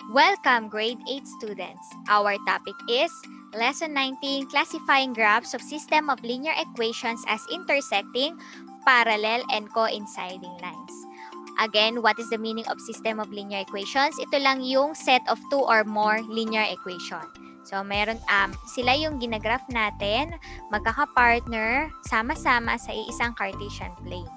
Welcome, grade 8 students. Our topic is Lesson 19, Classifying Graphs of System of Linear Equations as Intersecting, Parallel, and Coinciding Lines. Again, what is the meaning of system of linear equations? Ito lang yung set of two or more linear equation. So, sila yung ginagraph natin, magkaka-partner, sama-sama sa isang Cartesian plane.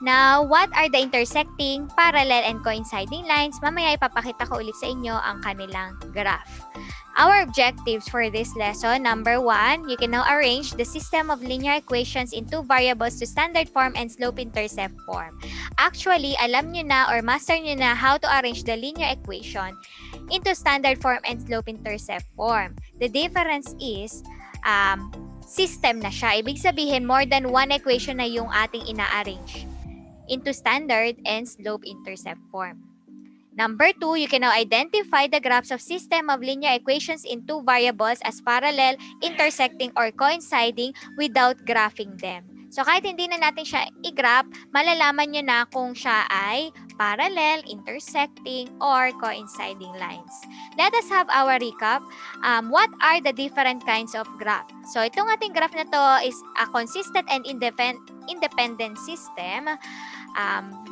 Now, what are the intersecting, parallel, and coinciding lines? Mamaya ipapakita ko ulit sa inyo ang kanilang graph. Our objectives for this lesson, number 1, you can now arrange the system of linear equations in two variables to standard form and slope-intercept form. Actually, alam nyo na or master nyo na how to arrange the linear equation into standard form and slope-intercept form. The difference is, system na siya. Ibig sabihin, more than one equation na yung ating ina-arrange into standard and slope-intercept form. Number 2, you can now identify the graphs of system of linear equations in two variables as parallel, intersecting, or coinciding without graphing them. So, kahit hindi na natin siya i-graph, malalaman nyo na kung siya ay parallel, intersecting, or coinciding lines. Let us have our recap. What are the different kinds of graph? So, itong ating graph na to is a consistent and independent system.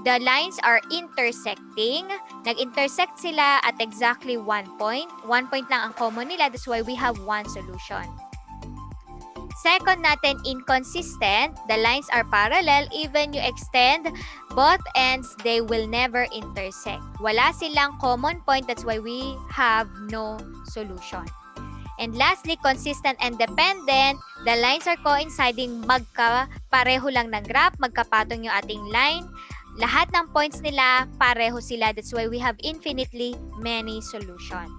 The lines are intersecting. Nag-intersect sila at exactly 1 point. 1 point lang ang common nila. That's why we have one solution. Second natin, inconsistent. The lines are parallel. Even you extend both ends, they will never intersect. Wala silang common point. That's why we have no solution. And lastly, consistent and dependent. The lines are coinciding. Magkapareho lang ng graph. Magkapatong yung ating line. Lahat ng points nila, pareho sila. That's why we have infinitely many solutions.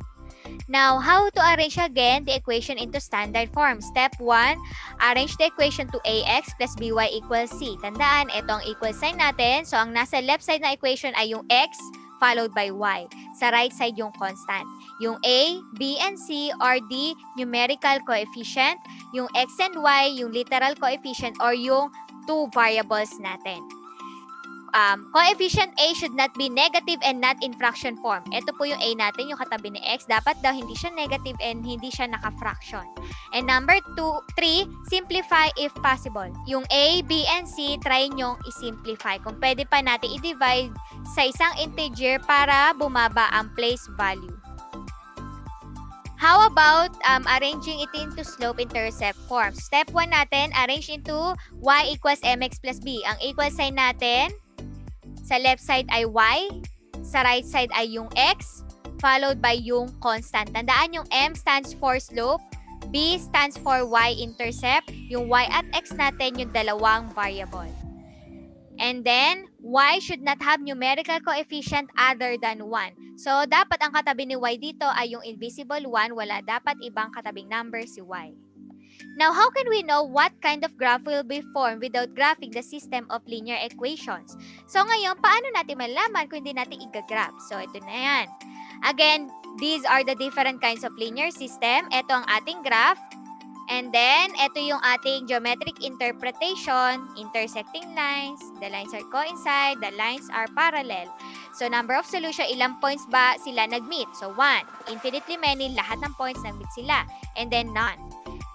Now, how to arrange again the equation into standard form? Step 1, arrange the equation to ax plus by equals c. Tandaan, ito ang equal sign natin. So, ang nasa left side na equation ay yung x followed by y. Sa right side yung constant. Yung a, b, and c are the numerical coefficient. Yung x and y, yung literal coefficient or yung two variables natin. Coefficient A should not be negative and not in fraction form. Ito po yung A natin, yung katabi ni X. Dapat daw hindi siya negative and hindi siya naka-fraction. And number 3, simplify if possible. Yung A, B, and C, try nyong i-simplify. Kung pwede pa natin i-divide sa isang integer para bumaba ang place value. How about arranging it into slope-intercept form? Step 1 natin, arrange into y equals mx plus b. Ang equal sign natin, sa left side ay y, sa right side ay yung x, followed by yung constant. Tandaan yung m stands for slope, b stands for y-intercept, yung y at x natin yung dalawang variable. And then, y should not have numerical coefficient other than 1. So, dapat ang katabi ni y dito ay yung invisible 1, wala dapat ibang katabing number si y. Now, how can we know what kind of graph will be formed without graphing the system of linear equations? So, ngayon, paano natin malaman kung hindi natin i-graph? So, ito na yan. Again, these are the different kinds of linear system. Ito ang ating graph. And then, ito yung ating geometric interpretation, intersecting lines. The lines are coincide, the lines are parallel. So, number of solution, ilang points ba sila nag-meet? So, 1. Infinitely many, lahat ng points nag-meet sila. And then, none.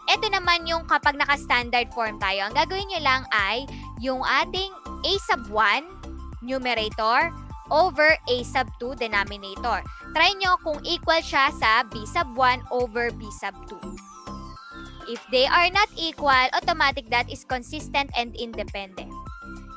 Ito naman yung kapag naka-standard form tayo. Ang gagawin nyo lang ay yung ating a sub 1 numerator over a sub 2 denominator. Try nyo kung equal siya sa b sub 1 over b sub 2. If they are not equal, automatic that is consistent and independent.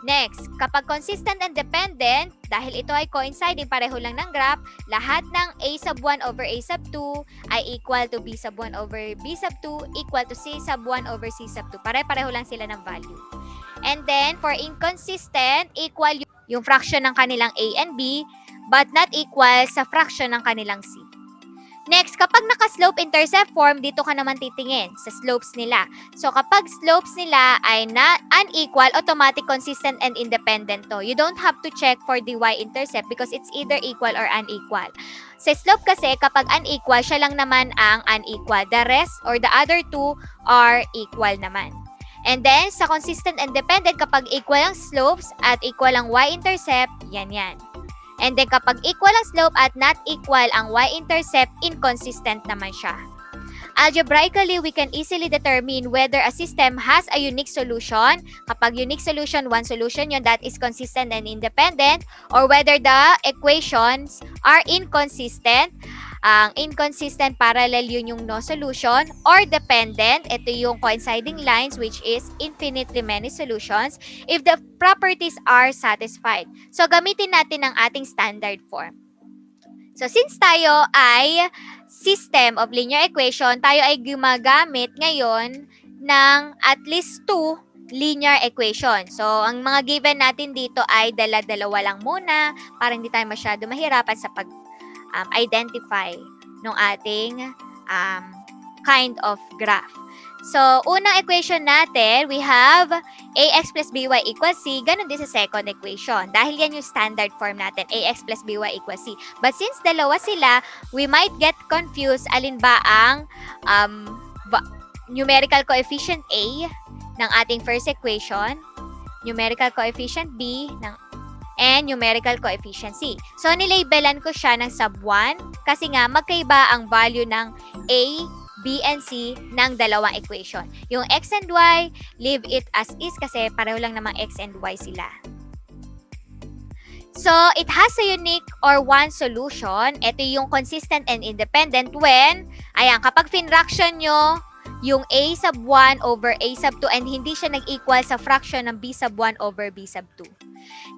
Next, kapag consistent and dependent, dahil ito ay coinciding, pareho lang ng graph, lahat ng a sub 1 over a sub 2 ay equal to b sub 1 over b sub 2 equal to c sub 1 over c sub 2. Pare-pareho lang sila ng value. And then, for inconsistent, equal yung fraction ng kanilang a and b, but not equal sa fraction ng kanilang c. Next, kapag naka-slope-intercept form, dito ka naman titingin sa slopes nila. So, kapag slopes nila ay unequal, automatic, consistent, and independent to. You don't have to check for the y-intercept because it's either equal or unequal. Sa slope kasi, kapag unequal, siya lang naman ang unequal. The rest or the other two are equal naman. And then, sa consistent and dependent, kapag equal ang slopes at equal ang y-intercept, yan. And then kapag equal ang slope at not equal ang y-intercept, inconsistent naman siya. Algebraically, we can easily determine whether a system has a unique solution. Kapag unique solution, one solution yun that is consistent and independent, or whether the equations are inconsistent. Ang inconsistent parallel yun yung no solution, or dependent, ito yung coinciding lines which is infinitely many solutions if the properties are satisfied. So gamitin natin ang ating standard form. So since tayo ay system of linear equation, tayo ay gumagamit ngayon ng at least 2 linear equation. So, ang mga given natin dito ay dala-dalawa lang muna para hindi tayo masyado mahirapan sa pag-identify ng ating kind of graph. So, unang equation natin, we have ax plus by equals c. Ganon din sa second equation. Dahil yan yung standard form natin, ax plus by equals c. But since dalawa sila, we might get confused alin ba ang numerical coefficient a ng ating first equation, numerical coefficient b, and numerical coefficient c. So, nilabelan ko siya ng sub 1 kasi nga magkaiba ang value ng a, b, and c ng dalawang equation. Yung x and y, leave it as is kasi pareho lang namang x and y sila. So, it has a unique or one solution. Ito yung consistent and independent when, kapag finraction nyo yung a sub 1 over a sub 2 and hindi siya nag-equal sa fraction ng b sub 1 over b sub 2.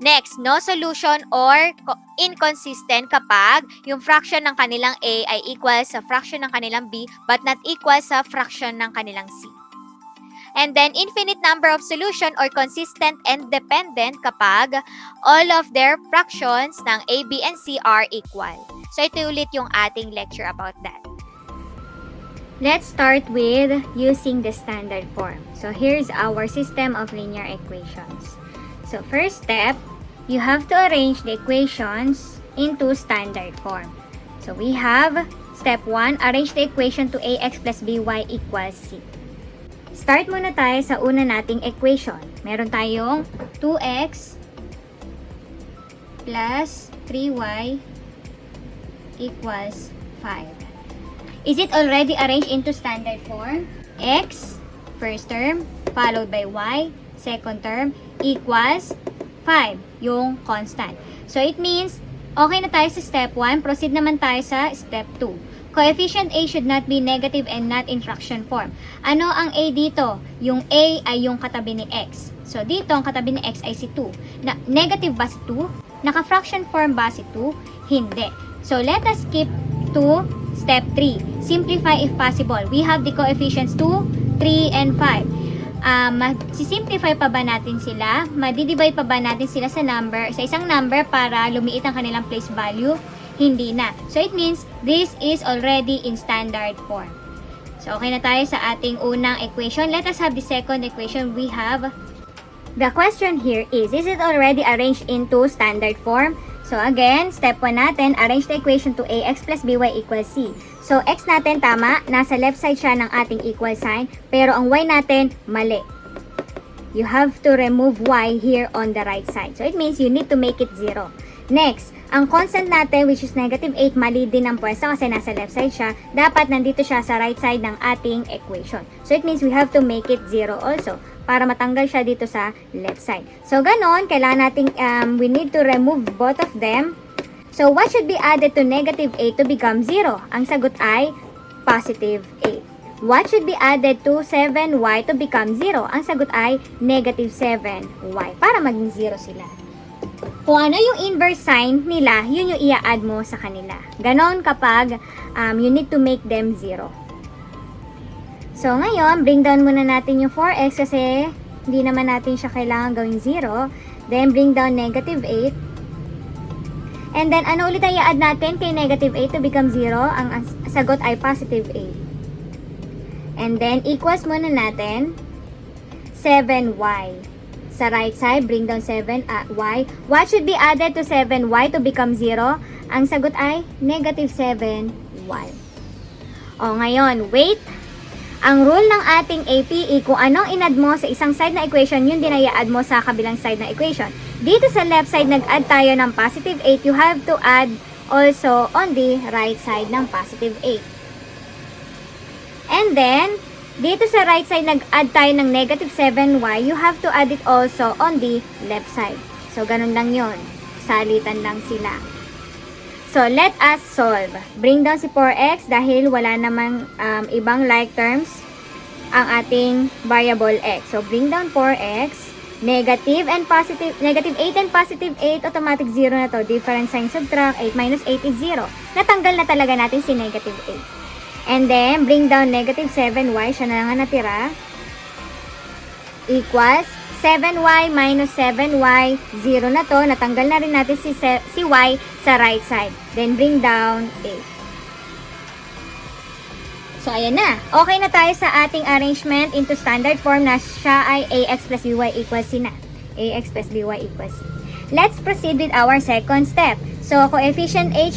Next, no solution or inconsistent kapag yung fraction ng kanilang a ay equal sa fraction ng kanilang b but not equal sa fraction ng kanilang c. And then, infinite number of solution or consistent and dependent kapag all of their fractions ng a, b, and c are equal. So, ito ulit yung ating lecture about that. Let's start with using the standard form. So, here's our system of linear equations. So, first step, you have to arrange the equations into standard form. So, we have step 1, arrange the equation to ax plus by equals c. Start muna tayo sa una nating equation. Meron tayong 2x plus 3y equals 5. Is it already arranged into standard form? X, first term, followed by y, second term, equals 5, yung constant. So, it means, okay na tayo sa step 1, proceed naman tayo sa step 2. Coefficient A should not be negative and not in fraction form. Ano ang A dito? Yung A ay yung katabi ni X. So, dito, ang katabi ni X ay si 2. Negative ba si 2? Naka-fraction form ba si 2? Hindi. So, let us skip to step 3. Simplify if possible. We have the coefficients 2, 3, and 5. Sisimplify pa ba natin sila? Madidivide pa ba natin sila sa isang number para lumiit ang kanilang place value? Hindi na. So, it means this is already in standard form. So, okay na tayo sa ating unang equation. Let us have the second equation. We have, the question here is it already arranged into standard form? So, again, step 1 natin, arrange the equation to ax plus by equals c. So, x natin tama, nasa left side siya ng ating equal sign, pero ang y natin, mali. You have to remove y here on the right side. So, it means you need to make it 0. Next, ang constant natin, which is negative 8, mali din ang pwesto kasi nasa left side siya. Dapat nandito siya sa right side ng ating equation. So, it means we have to make it 0 also para matanggal siya dito sa left side. So, ganon, kailangan natin, we need to remove both of them. So, what should be added to negative 8 to become 0? Ang sagot ay positive 8. What should be added to 7y to become 0? Ang sagot ay negative 7y para maging 0 sila. Kung ano yung inverse sign nila, yun yung i-add mo sa kanila. Ganon kapag you need to make them 0. So, ngayon, bring down muna natin yung 4x kasi hindi naman natin siya kailangan gawing 0. Then, bring down negative 8. And then, ano ulit ay i-add natin kay negative 8 to become 0? Ang sagot ay positive 8. And then, equals muna natin 7y. Sa right side, bring down 7y. What should be added to 7y to become 0? Ang sagot ay negative 7y. O, ngayon, wait. Ang rule ng ating APE, kung anong in-add mo sa isang side na equation, yun din ay i-add mo sa kabilang side na equation. Dito sa left side, nag-add tayo ng positive 8. You have to add also on the right side ng positive 8. And then, dito sa right side, nag-add tayo ng negative 7y. You have to add it also on the left side. So, ganun lang yun. Salitan lang sila. So, let us solve. Bring down si 4x dahil wala namang ibang like terms ang ating variable x. So, bring down 4x. Negative 8 and positive 8, automatic 0 na to. Different sign, subtract. 8 minus 8 is 0. Natanggal na talaga natin si negative 8. And then, bring down negative 7y. Siya na lang natira. Equals 7y minus 7y, 0 na to. Natanggal na rin natin si y sa right side. Then, bring down 8. So, ayan na. Okay na tayo sa ating arrangement into standard form na siya ay ax plus by equals c na. Ax plus by equals c. Let's proceed with our second step. So, coefficient a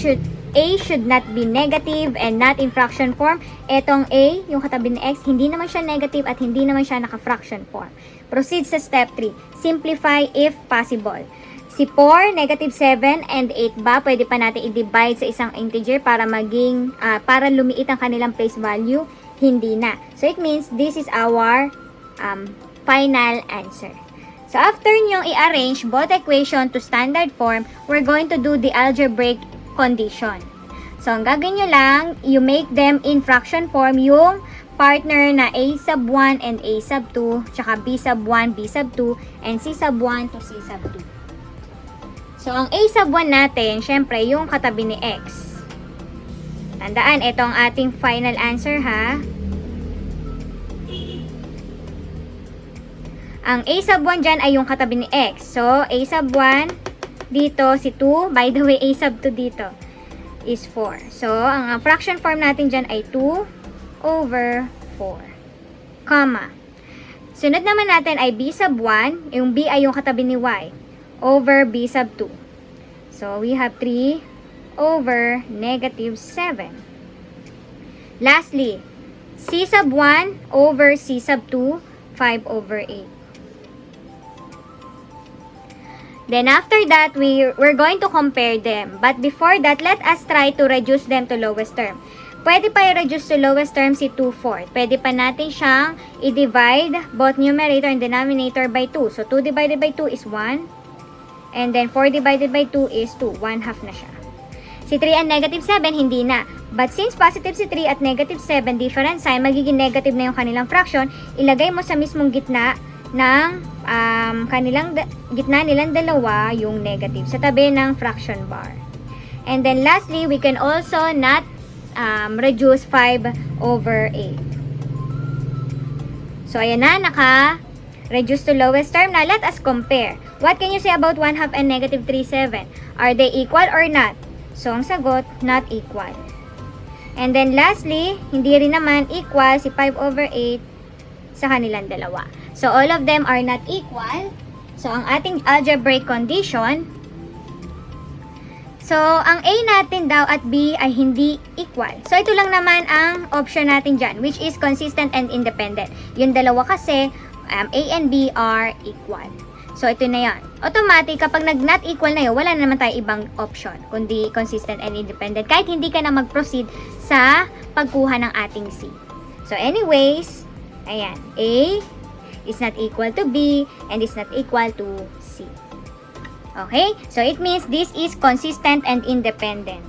should not be negative and not in fraction form. Etong a, yung katabi ni x, hindi naman siya negative at hindi naman siya naka-fraction form. Proceed sa step 3. Simplify if possible. Si 4, negative 7, and 8 ba, pwede pa natin i-divide sa isang integer para para lumiit ang kanilang place value? Hindi na. So, it means this is our final answer. So, after nyo i-arrange both equation to standard form, we're going to do the algebraic condition. So, ang gagawin nyo lang, you make them in fraction form yung partner na a sub 1 and a sub 2, tsaka b sub 1, b sub 2, and c sub 1 to c sub 2. So, ang a sub 1 natin, syempre, yung katabi ni x. Tandaan, ito ang ating final answer, ha? Ang a sub 1 dyan ay yung katabi ni x. So, a sub 1, dito si 2. By the way, a sub 2 dito is 4. So, ang fraction form natin dyan ay 2 over 4, comma. Sunod naman natin ay b sub 1, yung b ay yung katabi ni y, over b sub 2. So, we have 3 over negative 7. Lastly, c sub 1 over c sub 2, 5 over 8. Then after that, we're going to compare them. But before that, let us try to reduce them to lowest term. Pwede pa i-reduce to lowest term si 2/4. Pwede pa natin siyang i-divide both numerator and denominator by 2. So, 2 divided by 2 is 1. And then, 4 divided by 2 is 2. 1/2 na siya. Si 3 and negative 7, hindi na. But since positive si 3 at negative 7, different sign, magiging negative na yung kanilang fraction, ilagay mo sa mismong gitna ng gitna nilang dalawa yung negative sa tabi ng fraction bar. And then, lastly, we can also not reduce 5 over 8. So, ayan na, naka-reduce to lowest term na. Let us compare. What can you say about 1/2 and negative 3/7? Are they equal or not? So, ang sagot, not equal. And then, lastly, hindi rin naman equal si 5 over 8 sa kanilang dalawa. So, all of them are not equal. So, ang ating algebraic condition, so, ang A natin daw at B ay hindi equal. So, ito lang naman ang option natin dyan, which is consistent and independent. Yung dalawa kasi, A and B are equal. So, ito na yan. Automatic, kapag not equal na yun, wala na naman tayo ibang option, kundi consistent and independent. Kahit hindi ka na mag-proceed sa pagkuha ng ating C. So, anyways, ayan, A is not equal to B and is not equal to C. Okay? So, it means this is consistent and independent.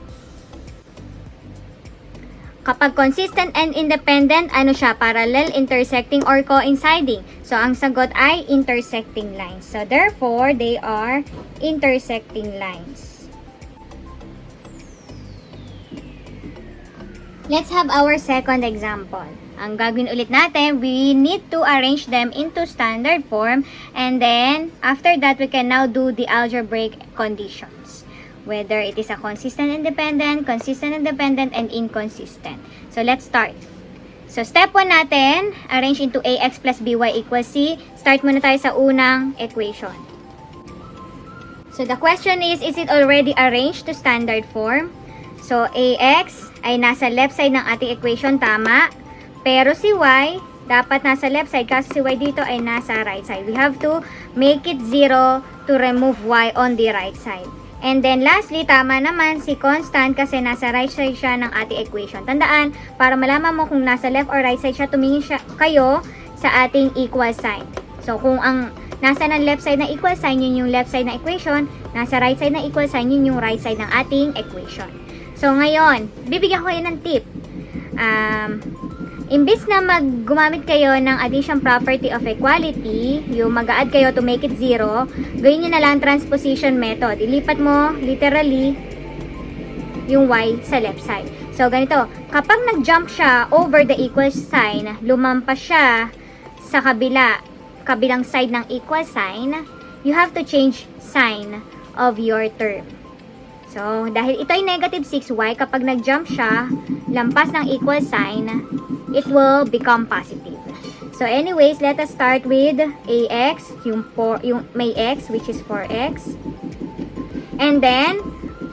Kapag consistent and independent, ano siya? Parallel, intersecting, or coinciding. So, ang sagot ay intersecting lines. So, therefore, they are intersecting lines. Let's have our second example. Ang gagawin ulit natin, we need to arrange them into standard form, and then after that we can now do the algebraic conditions, whether it is a consistent independent, and inconsistent. So let's start. So step 1 natin, arrange into ax plus by equals c. Start muna tayo sa unang equation. So the question is it already arranged to standard form? So ax ay nasa left side ng ating equation, tama. Pero si y, dapat nasa left side kasi si y dito ay nasa right side. We have to make it 0 to remove y on the right side. And then lastly, tama naman si constant kasi nasa right side siya ng ating equation. Tandaan, para malaman mo kung nasa left or right side siya, tumingin kayo sa ating equal sign. So kung ang nasa ng left side ng equal sign, yun yung left side ng equation. Nasa right side ng equal sign, yun yung right side ng ating equation. So ngayon, bibigyan ko kayo ng tip. Imbis na gumamit kayo ng addition property of equality, yung mag-add kayo to make it 0, gawin nyo na lang transposition method. Ilipat mo, literally, yung y sa left side. So, ganito. Kapag nag-jump siya over the equal sign, lumampas siya sa kabilang side ng equal sign, you have to change sign of your term. So, dahil ito ay negative 6y, kapag nag-jump siya, lampas ng equal sign, it will become positive. So anyways, let us start with ax, yung may x, which is 4x. And then,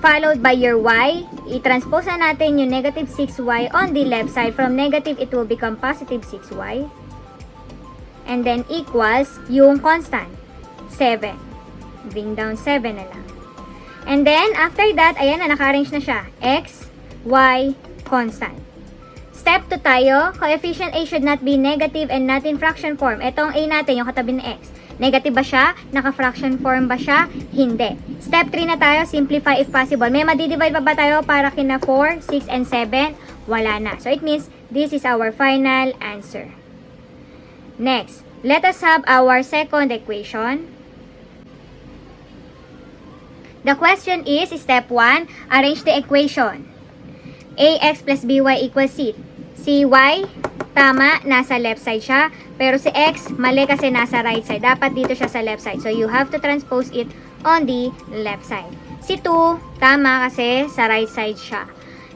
followed by your y, i-transpose na natin yung negative 6y on the left side. From negative, it will become positive 6y. And then, equals yung constant, 7. Bring down 7 na lang. And then, after that, ayan na, naka-arrange na siya. X, y, constant. Step 2 tayo, coefficient a should not be negative and not in fraction form. Etong a natin, yung katabi ng x. Negative ba siya? Naka-fraction form ba siya? Hindi. Step 3 na tayo, simplify if possible. May madidivide pa ba tayo para kina 4, 6, and 7? Wala na. So it means this is our final answer. Next, let us have our second equation. The question is, step 1, arrange the equation. Ax plus by equals c. Si y, tama, nasa left side siya. Pero si x, mali kasi nasa right side. Dapat dito siya sa left side. So, you have to transpose it on the left side. Si 2, tama kasi sa right side siya.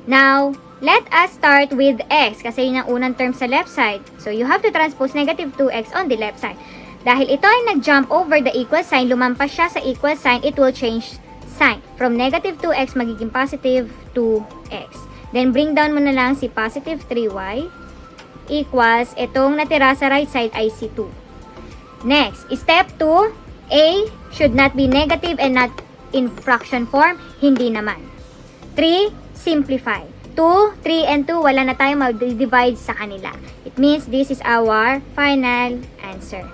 Now, let us start with x kasi yun ang unang term sa left side. So, you have to transpose negative 2x on the left side. Dahil ito ay nag-jump over the equal sign, lumampas siya sa equal sign, it will change sign. From negative 2x, magiging positive 2x. Then, bring down mo na lang si positive 3y equals, itong natira sa right side ay si 2. Next, step 2, a should not be negative and not in fraction form. Hindi naman. 3, simplify. 2, 3, and 2, wala na tayong mag-divide sa kanila. It means this is our final answer.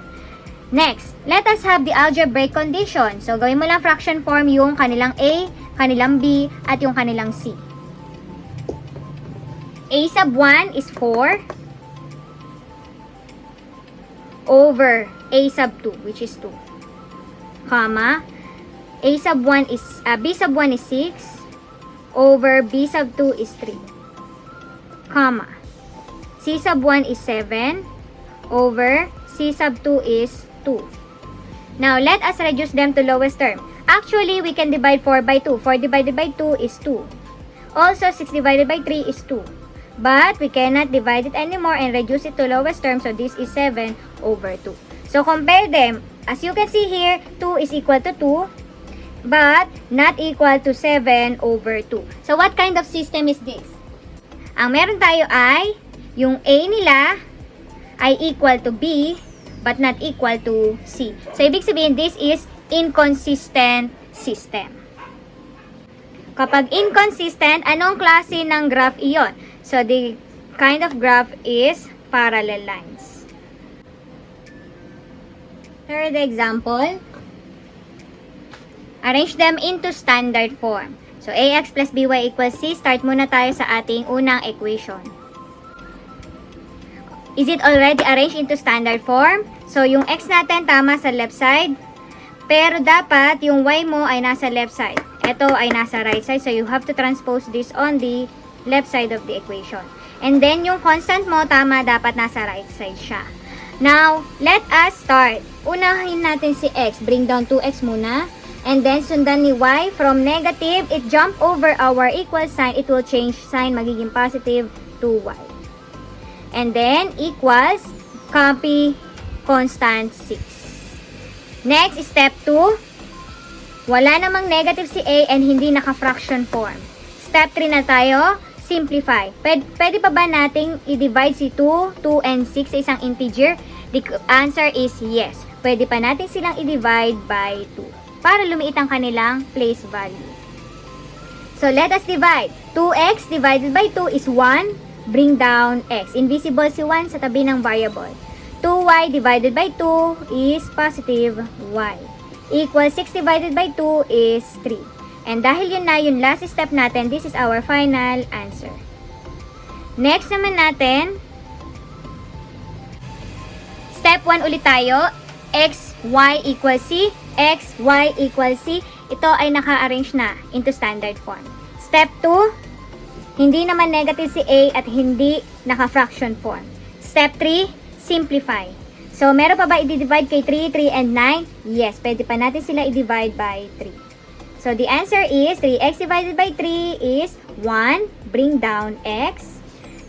Next, let us have the algebraic condition. So, gawin mo lang fraction form yung kanilang a, kanilang b, at yung kanilang c. A sub 1 is 4 over A sub 2, which is 2, comma, A sub 1 is, B sub 1 is 6 over B sub 2 is 3, comma, C sub 1 is 7 over C sub 2 is 2. Now, let us reduce them to lowest term. Actually, we can divide 4 by 2. 4 divided by 2 is 2. Also, 6 divided by 3 is 2. But we cannot divide it anymore and reduce it to lowest term. So this is 7 over 2. So compare them. As you can see here, 2 is equal to 2, but not equal to 7 over 2. So what kind of system is this? Ang meron tayo ay, yung A nila ay equal to B, but not equal to C. So ibig sabihin, this is inconsistent system. Kapag inconsistent, anong klase ng graph iyon? So, the kind of graph is parallel lines. Third example, arrange them into standard form. So, ax plus by equals c. Start muna tayo sa ating unang equation. Is it already arranged into standard form? So, yung x natin tama sa left side, pero dapat yung y mo ay nasa left side. Ito ay nasa right side, so you have to transpose this on the left side of the equation. And then, yung constant mo, tama, dapat nasa right side siya. Now, let us start. Unahin natin si x. Bring down 2x muna. And then, sundan ni y. From negative, it jump over our equal sign. It will change sign, magiging positive 2y. And then, equals, copy, constant 6. Next, step 2. Wala namang negative si a and hindi naka-fraction form. Step 3 na tayo. simplify. Pwede pa ba nating i-divide si 2, 2, and 6 sa isang integer? The answer is yes. Pwede pa natin silang i-divide by 2 para lumiit ang kanilang place value. So, let us divide. 2x divided by 2 is 1. Bring down x. Invisible si 1 sa tabi ng variable. 2y divided by 2 is positive y. Equals 6 divided by 2 is 3. And dahil yun na yung last step natin, this is our final answer. Next naman natin, step 1 ulit tayo. X, y equals c. X, y equals c. Ito ay naka-arrange na into standard form. Step 2, hindi naman negative si a at hindi naka-fraction form. Step 3, simplify. So, meron pa ba i-divide kay 3, 3, and 9? Yes, pwede pa natin sila i-divide by 3. So, the answer is 3x divided by 3 is 1. Bring down x.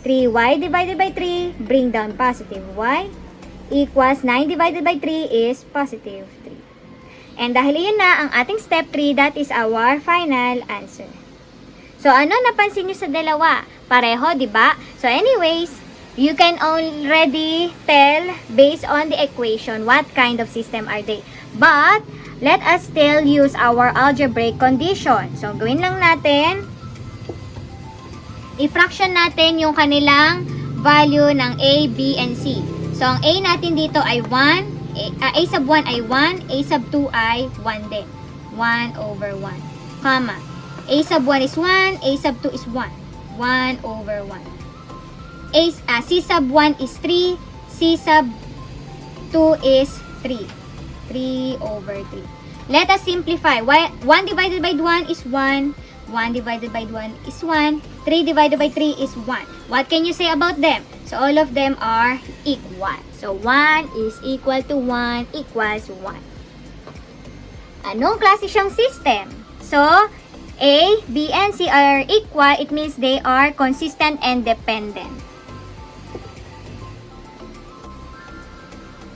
3y divided by 3, bring down positive y. Equals 9 divided by 3 is positive 3. And dahil yun na ang ating step 3, that is our final answer. So, ano napansin nyo sa dalawa? Pareho, di ba? So, anyways, you can already tell based on the equation what kind of system are they. But, let us still use our algebraic condition. So, gawin lang natin, i-fraction natin yung kanilang value ng a, b, and c. So, ang a natin dito ay 1, a sub 1 ay 1, a sub 2 ay 1 din. 1 over 1, comma. A sub 1 is 1, a sub 2 is 1. 1 over 1. C sub 1 is 3, C sub 2 is 3. 3 over 3. Let us simplify. 1 divided by 1 is 1. 1 divided by 1 is 1. 3 divided by 3 is 1. What can you say about them? So, all of them are equal. So, 1 is equal to 1 equals 1. Anong klase siyang system? So, A, B, and C are equal. It means they are consistent and dependent.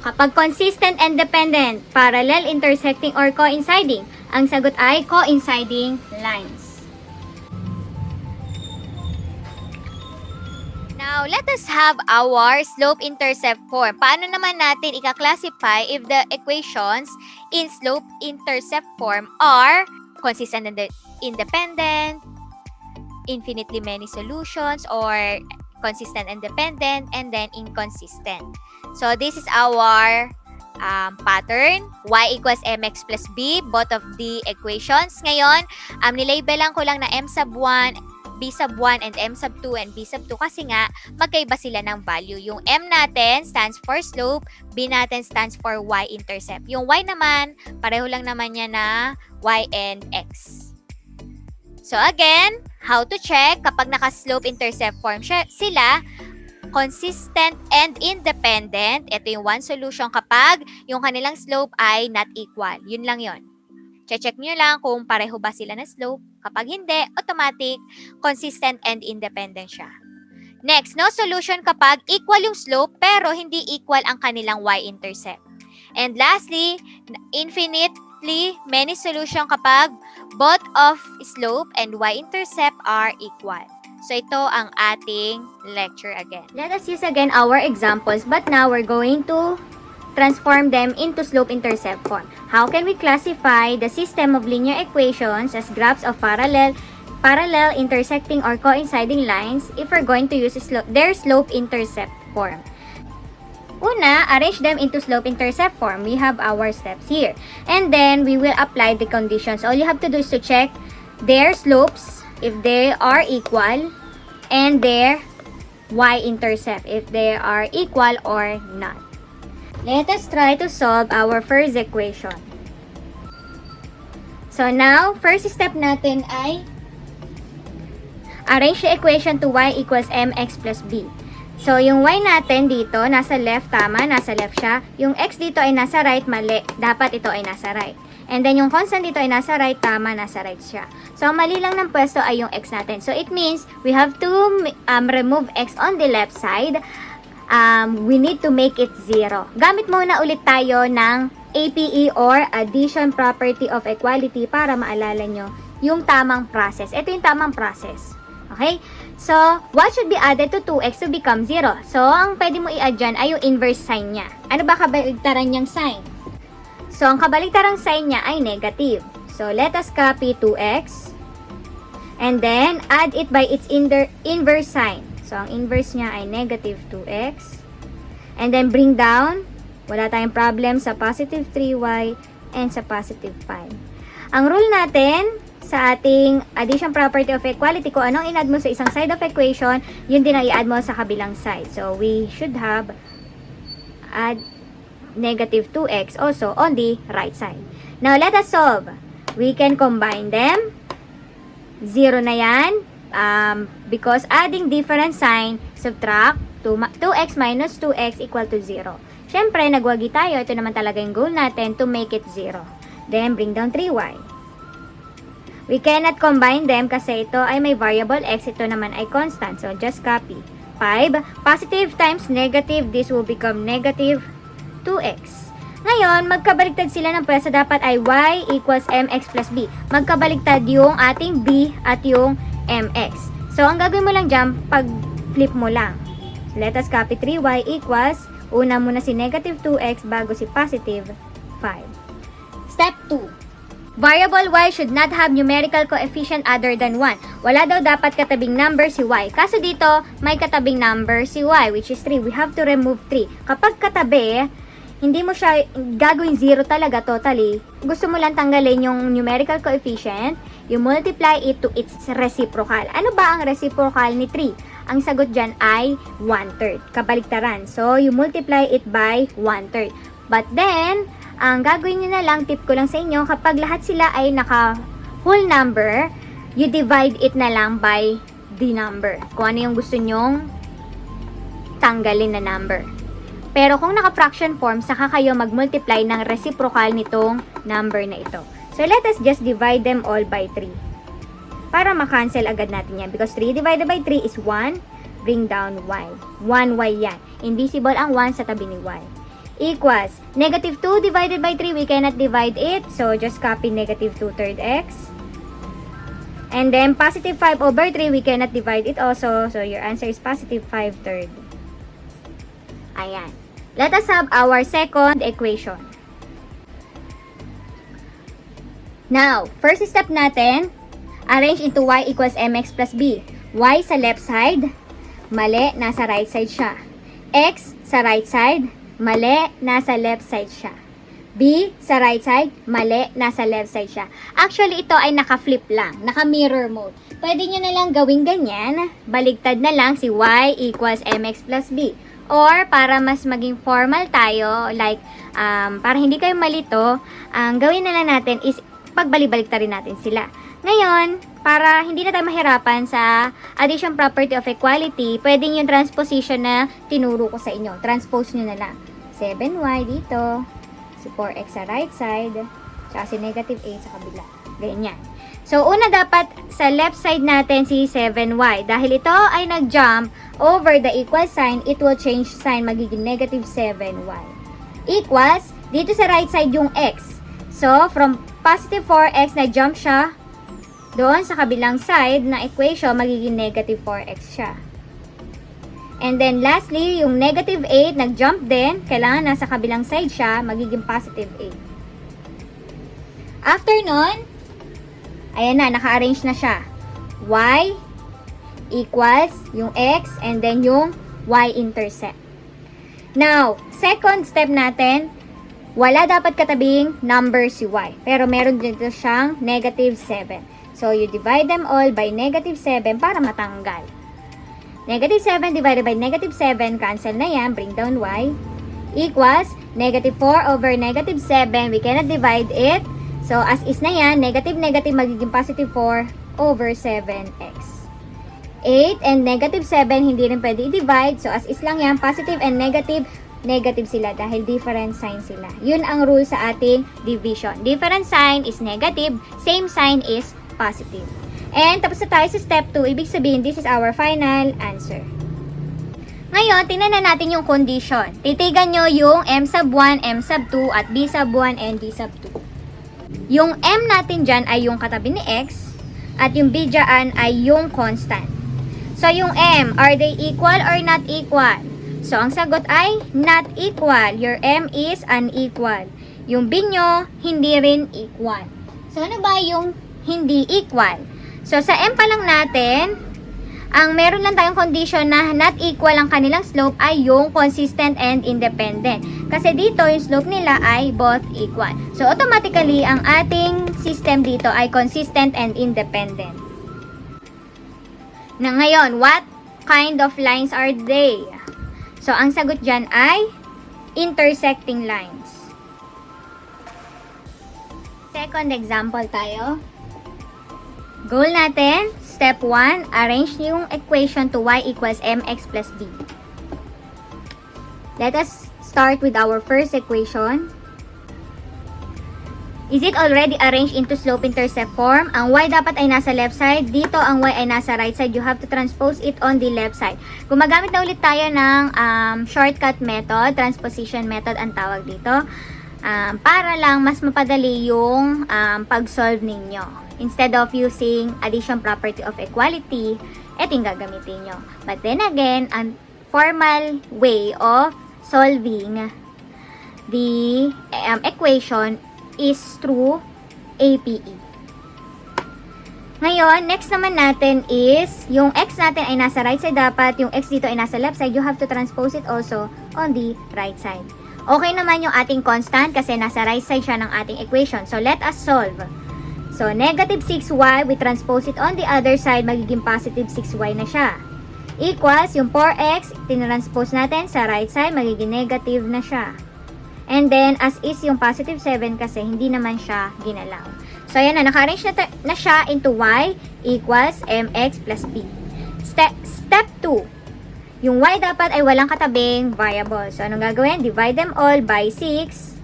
Kapag consistent and dependent, parallel, intersecting, or coinciding, ang sagot ay coinciding lines. Now, let us have our slope-intercept form. Paano naman natin i-classify if the equations in slope-intercept form are consistent and independent, infinitely many solutions, or consistent and dependent, and then inconsistent. So, this is our pattern. Y equals mx plus b, both of the equations. Ngayon, nilabelan ko lang na m sub 1, b sub 1, and m sub 2, and b sub 2 kasi nga, magkaiba sila ng value. Yung m natin stands for slope, b natin stands for y-intercept. Yung y naman, pareho lang naman niya na y and x. So again, how to check kapag naka-slope-intercept form sila, consistent and independent. Ito yung one solution kapag yung kanilang slope ay not equal. Yun lang yun. Check nyo lang kung pareho ba sila na slope. Kapag hindi, automatic, consistent and independent siya. Next, no solution kapag equal yung slope pero hindi equal ang kanilang y-intercept. And lastly, infinitely many solution kapag both of slope and y-intercept are equal. So, ito ang ating lecture again. Let us use again our examples, but now we're going to transform them into slope-intercept form. How can we classify the system of linear equations as graphs of parallel, intersecting, or coinciding lines if we're going to use their slope-intercept form? Una, arrange them into slope-intercept form. We have our steps here. And then, we will apply the conditions. All you have to do is to check their slopes, if they are equal, and their y-intercept, if they are equal or not. Let us try to solve our first equation. So now, first step natin ay arrange the equation to y equals mx plus b. So, yung y natin dito, nasa left, tama, nasa left siya. Yung x dito ay nasa right, mali. Dapat ito ay nasa right. And then, yung constant dito ay nasa right, tama, nasa right siya. So, mali lang ng pwesto ay yung x natin. So, it means we have to remove x on the left side. We need to make it 0. Gamit muna ulit tayo ng APE or Addition Property of Equality para maalala nyo yung tamang process. Ito yung tamang process. Okay? So, what should be added to 2x to become 0? So, ang pwede mo i-add dyan ay yung inverse sign niya. Ano ba kabaligtaran niyang sign? So, ang kabaligtarang sign niya ay negative. So, let us copy 2x and then add it by its inverse sign. So, ang inverse niya ay negative 2x. And then bring down, wala tayong problem sa positive 3y and sa positive 5. Ang rule natin sa ating addition property of equality, kung anong in-add mo sa isang side of equation, yun din ang i-add mo sa kabilang side. So, we should have add negative 2x also on the right side. Now, let us solve. We can combine them. 0 na yan. Because adding different sign, subtract 2x minus 2x equal to 0. Siyempre, nagwagi tayo. Ito naman talaga yung goal natin to make it 0. Then, bring down 3y. We cannot combine them kasi ito ay may variable x, ito naman ay constant. So, just copy. 5, positive times negative, this will become negative 2x. Ngayon, magkabaligtad sila ng pwesto, dapat ay y equals mx plus b. Magkabaligtad yung ating b at yung mx. So, ang gagawin mo lang dyan, pag-flip mo lang. So, let us copy 3y equals, una muna si negative 2x bago si positive 5. Step 2. Variable y should not have numerical coefficient other than 1. Wala daw dapat katabing number si y. Kaso dito, may katabing number si y, which is 3. We have to remove 3. Kapag katabi, hindi mo siya gagawin 0 talaga totally. Gusto mo lang tanggalin yung numerical coefficient, you multiply it to its reciprocal. Ano ba ang reciprocal ni 3? Ang sagot dyan ay 1/3. Kabaligtaran. So, you multiply it by 1/3. But then, ang gagawin nyo na lang, tip ko lang sa inyo, kapag lahat sila ay naka whole number, you divide it na lang by the number. Kung ano yung gusto nyong tanggalin na number. Pero kung naka-fraction form, saka kayo mag-multiply ng reciprocal nitong number na ito. So, let us just divide them all by 3. Para ma-cancel agad natin yan. Because 3 divided by 3 is 1. Bring down y. 1y yan. Invisible ang 1 sa tabi ni y. Equals, negative 2 divided by 3, we cannot divide it. So, just copy negative 2/3 x. And then, positive 5 over 3, we cannot divide it also. So, your answer is positive 5/3. Ayan. Let us have our second equation. Now, first step natin, arrange into y equals mx plus b. Y sa left side, mali, nasa right side siya. X sa right side, mali, nasa left side siya. B sa right side, mali, nasa left side siya. Actually, ito ay naka-flip lang, naka-mirror mode. Pwede nyo na lang gawing ganyan, baligtad na lang si y equals mx plus b. Or, para mas maging formal tayo, like, para hindi kayo malito, ang gawin na lang natin is pagbalibaligtarin natin sila. Ngayon, para hindi na tayo mahirapan sa addition property of equality, pwedeng yung transposition na tinuro ko sa inyo. Transpose nyo na lang. 7y dito, si 4x sa right side, tsaka si negative 8 sa kabila. Ganyan. So, una dapat sa left side natin si 7y. Dahil ito ay nag-jump over the equal sign, it will change sign, magiging negative 7y. Equals, dito sa right side yung x. So, from positive 4x na jump siya, doon sa kabilang side na equation, magiging negative 4x siya. And then lastly, yung negative 8, nag-jump din, kailangan nasa kabilang side siya, magiging positive 8. After nun, ayan na, naka-arrange na siya. Y equals yung x and then yung y-intercept. Now, second step natin, wala dapat katabing number si y. Pero meron dito siyang negative 7. So, you divide them all by negative 7 para matanggal. Negative 7 divided by negative 7, cancel na yan, bring down y. Equals, negative 4 over negative 7, we cannot divide it. So, as is na yan, negative magiging positive 4 over 7x. 8 and negative 7, hindi rin pwede i-divide. So, as is lang yan, positive and negative sila dahil different sign sila. Yun ang rule sa ating division. Different sign is negative, same sign is positive. And tapos na tayo sa step 2, ibig sabihin this is our final answer. Ngayon, tingnan na natin yung condition. Titigan nyo yung m sub 1, m sub 2 at b sub 1 and b sub 2. Yung m natin dyan ay yung katabi ni x at yung b dyan ay yung constant. So, yung m, are they equal or not equal? So, ang sagot ay not equal. Your m is unequal. Yung b nyo, hindi rin equal. So, ano ba yung hindi equal? So, sa m pa lang natin, ang meron lang tayong condition na not equal ang kanilang slope ay yung consistent and independent. Kasi dito, yung slope nila ay both equal. So, automatically, ang ating system dito ay consistent and independent. Na ngayon, what kind of lines are they? So, ang sagot dyan ay intersecting lines. Second example tayo. Goal natin, step 1, arrange yung equation to y equals mx plus b. Let us start with our first equation. Is it already arranged into slope-intercept form? Ang y dapat ay nasa left side. Dito, ang y ay nasa right side. You have to transpose it on the left side. Gumagamit na ulit tayo ng shortcut method, transposition method ang tawag dito. Para lang mas mapadali yung pag-solve ninyo. Instead of using addition property of equality, ito yung gagamitin nyo. But then again, ang formal way of solving the equation is through APE. Ngayon, next naman natin is, yung x natin ay nasa right side dapat, yung x dito ay nasa left side, you have to transpose it also on the right side. Okay naman yung ating constant kasi nasa right side siya ng ating equation. So, let us solve. So, negative 6y, we transpose it on the other side, magiging positive 6y na siya. Equals, yung 4x, tinranspose natin sa right side, magiging negative na siya. And then, as is yung positive 7 kasi hindi naman siya ginalaw. So, ayan na, naka-arrange na siya into y equals mx plus b. Step 2. Yung y dapat ay walang katabing variable. So, anong gagawin? Divide them all by 6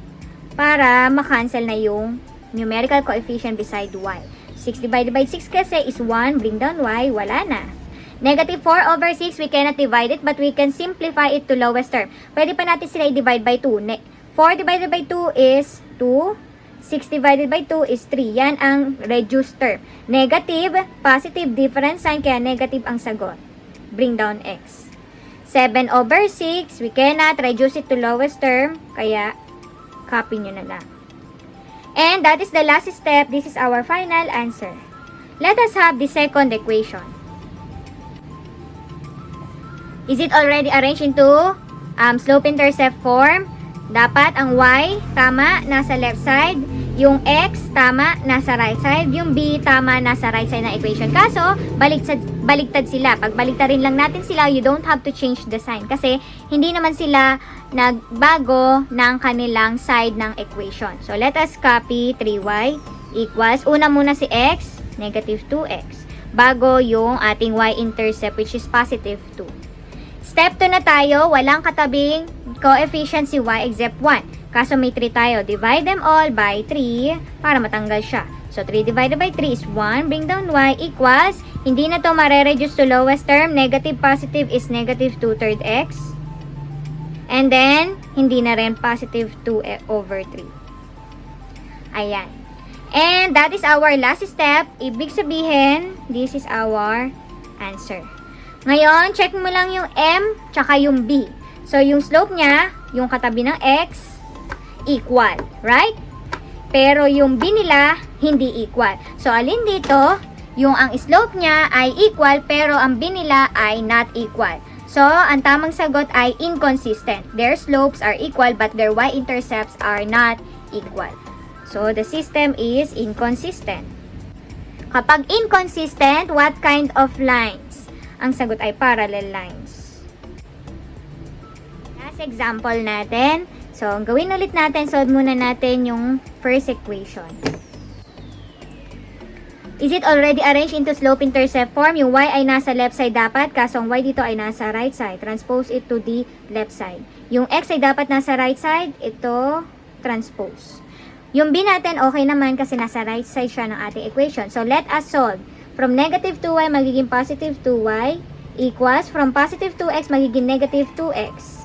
para makancel na yung numerical coefficient beside y. 6 divided by 6 kasi is 1. Bring down y. Wala na. Negative 4 over 6, we cannot divide it but we can simplify it to lowest term. Pwede pa natin sila i-divide by 2. 4 divided by 2 is 2. 6 divided by 2 is 3. Yan ang reduced term. Negative, positive, different sign, kaya negative ang sagot. Bring down x. 7 over 6, we cannot reduce it to lowest term, kaya copy nyo na lang. And that is the last step. This is our final answer. Let us have the second equation. Is it already arranged into slope-intercept form? Dapat ang y, tama, nasa left side. Yung x, tama, nasa right side. Yung b, tama, nasa right side ng equation. Kaso, baligtad sila. Pag baligtarin lang natin sila, you don't have to change the sign. Kasi, hindi naman sila nagbago ng kanilang side ng equation. So, let us copy 3y equals, una muna si x, negative 2x. Bago yung ating y-intercept, which is positive 2. Step 2 na tayo, walang katabing coefficient si y except 1. Kaso may 3 tayo. Divide them all by 3 para matanggal siya. So, 3 divided by 3 is 1. Bring down y equals, hindi na to mare-reduce to lowest term. Negative positive is negative 2/3 x. And then, hindi na rin positive 2 over 3. Ayan. And that is our last step. Ibig sabihin, this is our answer. Ngayon, check mo lang yung m tsaka yung b. So, yung slope niya, yung katabi ng x, equal, right? Pero yung b nila, hindi equal. So, alin dito, yung ang slope niya ay equal, pero ang b nila ay not equal. So, ang tamang sagot ay inconsistent. Their slopes are equal, but their y-intercepts are not equal. So, the system is inconsistent. Kapag inconsistent, what kind of lines? Ang sagot ay parallel lines. Example natin. So, ang gawin ulit natin, solve muna natin yung first equation. Is it already arranged into slope-intercept form? Yung y ay nasa left side dapat, kaso ang y dito ay nasa right side. Transpose it to the left side. Yung x ay dapat nasa right side, ito, transpose. Yung b natin, okay naman kasi nasa right side siya ng ating equation. So, let us solve. From negative 2y, magiging positive 2y, equals, from positive 2x, magiging negative 2x.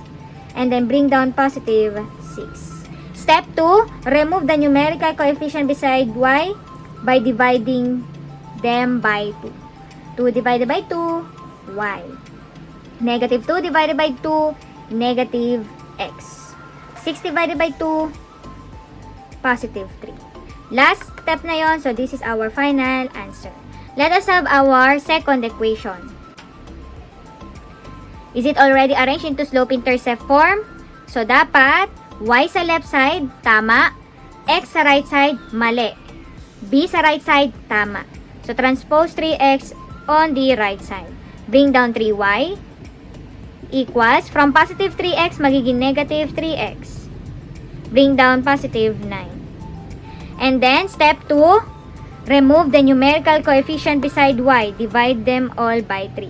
And then bring down positive 6. Step 2, remove the numerical coefficient beside y by dividing them by 2. 2 divided by 2, y. Negative 2 divided by 2, negative x. 6 divided by 2, positive 3. Last step na yon, so this is our final answer. Let us have our second equation. Is it already arranged into slope-intercept form? So, dapat y sa left side, tama. X sa right side, mali. B sa right side, tama. So, transpose 3x on the right side. Bring down 3y equals, from positive 3x, magiging negative 3x. Bring down positive 9. And then, step 2, remove the numerical coefficient beside y. Divide them all by 3.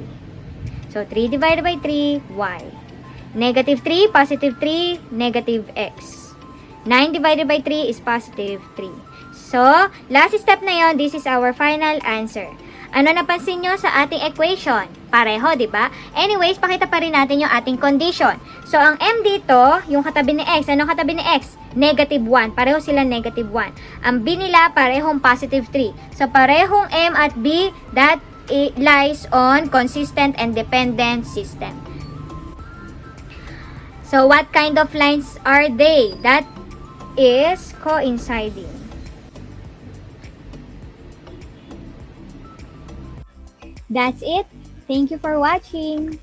So, 3 divided by 3, y. Negative 3, positive 3, negative x. 9 divided by 3 is positive 3. So, last step na yon, this is our final answer. Ano napansin nyo sa ating equation? Pareho, di ba? Anyways, pakita pa rin natin yung ating condition. So, ang m dito, yung katabi ni x. Anong katabi ni x? Negative 1. Pareho sila negative 1. Ang b nila, parehong positive 3. So, parehong m at b, that it lies on consistent and dependent system. So, what kind of lines are they? That is coinciding. That's it. Thank you for watching.